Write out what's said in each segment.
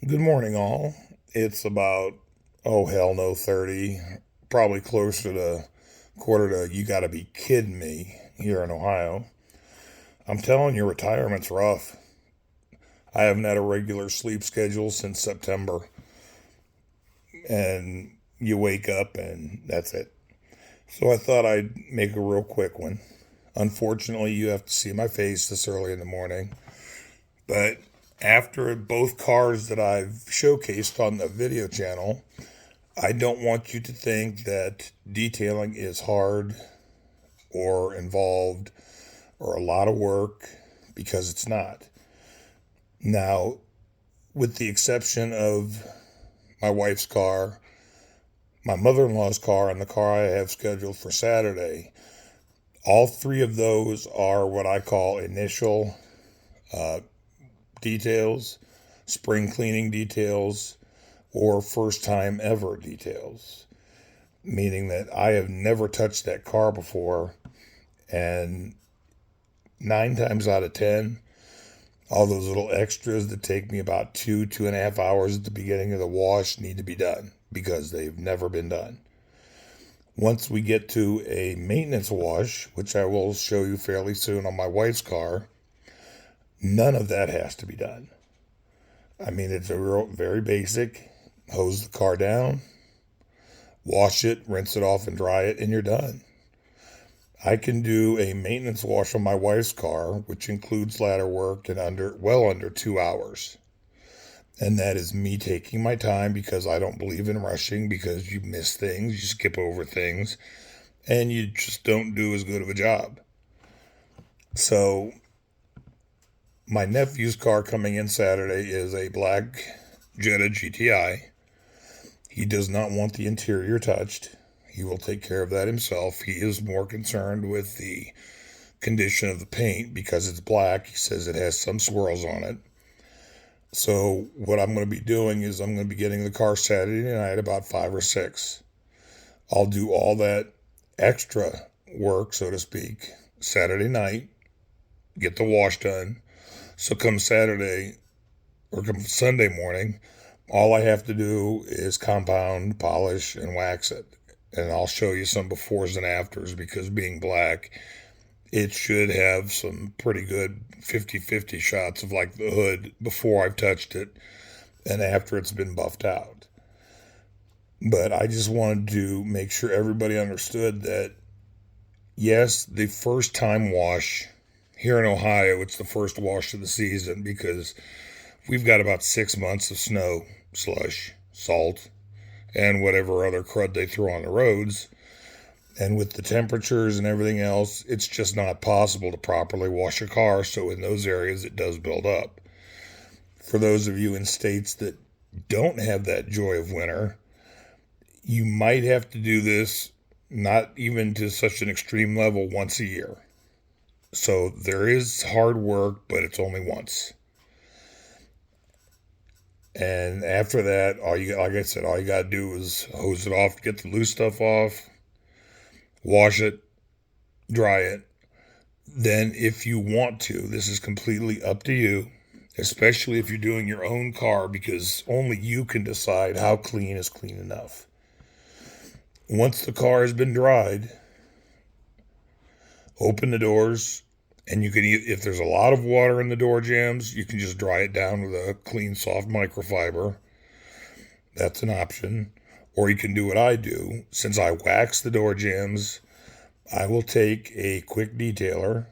Good morning, all. It's about, oh, hell no, 30, probably closer to quarter to you gotta be kidding me here in Ohio. I'm telling you, retirement's rough. I haven't had a regular sleep schedule since September, and you wake up and that's it. So I thought I'd make a real quick one. Unfortunately, you have to see my face this early in the morning, but after both cars that I've showcased on the video channel, I don't want you to think that detailing is hard or involved or a lot of work because it's not. Now, with the exception of my wife's car, my mother in law's car, and the car I have scheduled for Saturday, all three of those are what I call initial uh, details, spring cleaning details, or first time ever details, meaning that I have never touched that car before. And 9 times out of 10, all those little extras that take me about 2.5 hours at the beginning of the wash need to be done because they've never been done. Once we get to a maintenance wash, which I will show you fairly soon on my wife's car, none of that has to be done. I mean, it's a real, very basic hose the car down, wash it, rinse it off, and dry it, and you're done. I can do a maintenance wash on my wife's car, which includes ladder work, in under 2 hours. And that is me taking my time because I don't believe in rushing because you miss things, you skip over things, and you just don't do as good of a job. So my nephew's car coming in Saturday is a black Jetta GTI. He does not want the interior touched. He will take care of that himself. He is more concerned with the condition of the paint because it's black. He says it has some swirls on it. So what I'm going to be doing is I'm going to be getting the car Saturday night about 5 or 6. I'll do all that extra work, so to speak, Saturday night, get the wash done. So come Saturday or come Sunday morning, all I have to do is compound, polish, and wax it. And I'll show you some befores and afters because being black, it should have some pretty good 50-50 shots of like the hood before I've touched it and after it's been buffed out. But I just wanted to make sure everybody understood that, yes, the first time wash here in Ohio, it's the first wash of the season because we've got about 6 months of snow, slush, salt, and whatever other crud they throw on the roads. And with the temperatures and everything else, it's just not possible to properly wash a car. So in those areas, it does build up. For those of you in states that don't have that joy of winter, you might have to do this not even to such an extreme level once a year. So there is hard work, but it's only once. And after that, like I said, all you gotta do is hose it off, get the loose stuff off, wash it, dry it. Then, if you want to, this is completely up to you, especially if you're doing your own car, because only you can decide how clean is clean enough. Once the car has been dried, open the doors, and you can, if there's a lot of water in the door jambs, you can just dry it down with a clean, soft microfiber. That's an option. Or you can do what I do. Since I wax the door jambs, I will take a quick detailer,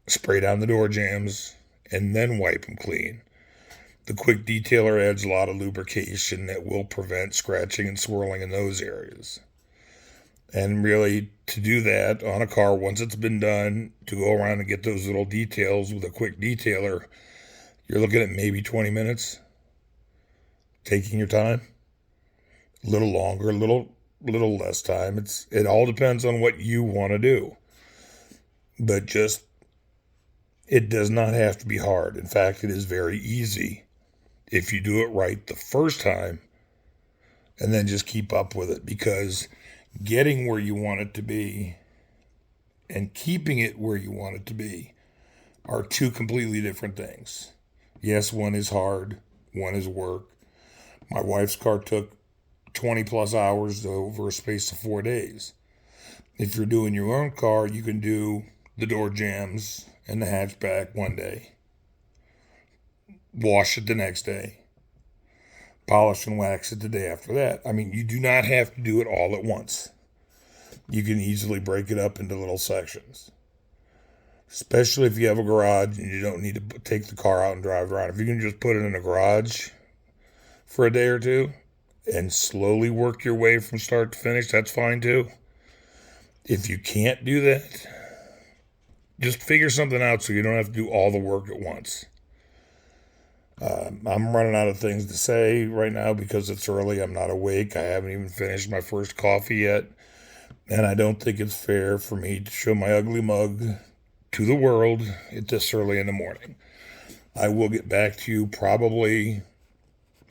spray down the door jambs, and then wipe them clean. The quick detailer adds a lot of lubrication that will prevent scratching and swirling in those areas. And really, to do that on a car, once it's been done, to go around and get those little details with a quick detailer, you're looking at maybe 20 minutes, taking your time. A little longer, a little less time. It all depends on what you want to do. But just it does not have to be hard. In fact, it is very easy if you do it right the first time and then just keep up with it, because getting where you want it to be and keeping it where you want it to be are two completely different things. Yes, one is hard, one is work. My wife's car took 20 plus hours over a space of 4 days. If you're doing your own car, you can do the door jambs and the hatchback one day, wash it the next day, polish and wax it the day after that. I mean, you do not have to do it all at once. You can easily break it up into little sections, especially if you have a garage and you don't need to take the car out and drive around. If you can just put it in a garage for a day or two and slowly work your way from start to finish, that's fine too. If you can't do that, just figure something out so you don't have to do all the work at once. I'm running out of things to say right now because it's early. I'm not awake. I haven't even finished my first coffee yet. And I don't think it's fair for me to show my ugly mug to the world at this early in the morning. I will get back to you probably,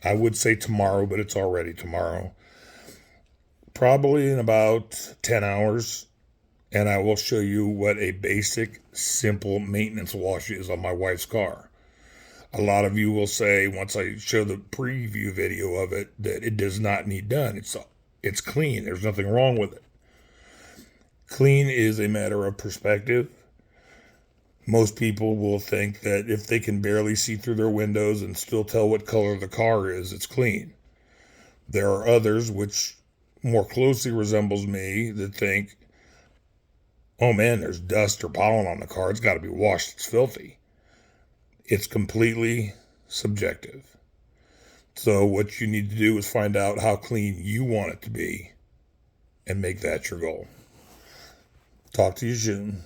I would say tomorrow, but it's already tomorrow. Probably in about 10 hours. And I will show you what a basic, simple maintenance wash is on my wife's car. A lot of you will say, once I show the preview video of it, that it does not need done. It's clean. There's nothing wrong with it. Clean is a matter of perspective. Most people will think that if they can barely see through their windows and still tell what color the car is, it's clean. There are others, which more closely resembles me, that think, oh man, there's dust or pollen on the car. It's got to be washed. It's filthy. It's completely subjective. So what you need to do is find out how clean you want it to be and make that your goal. Talk to you soon.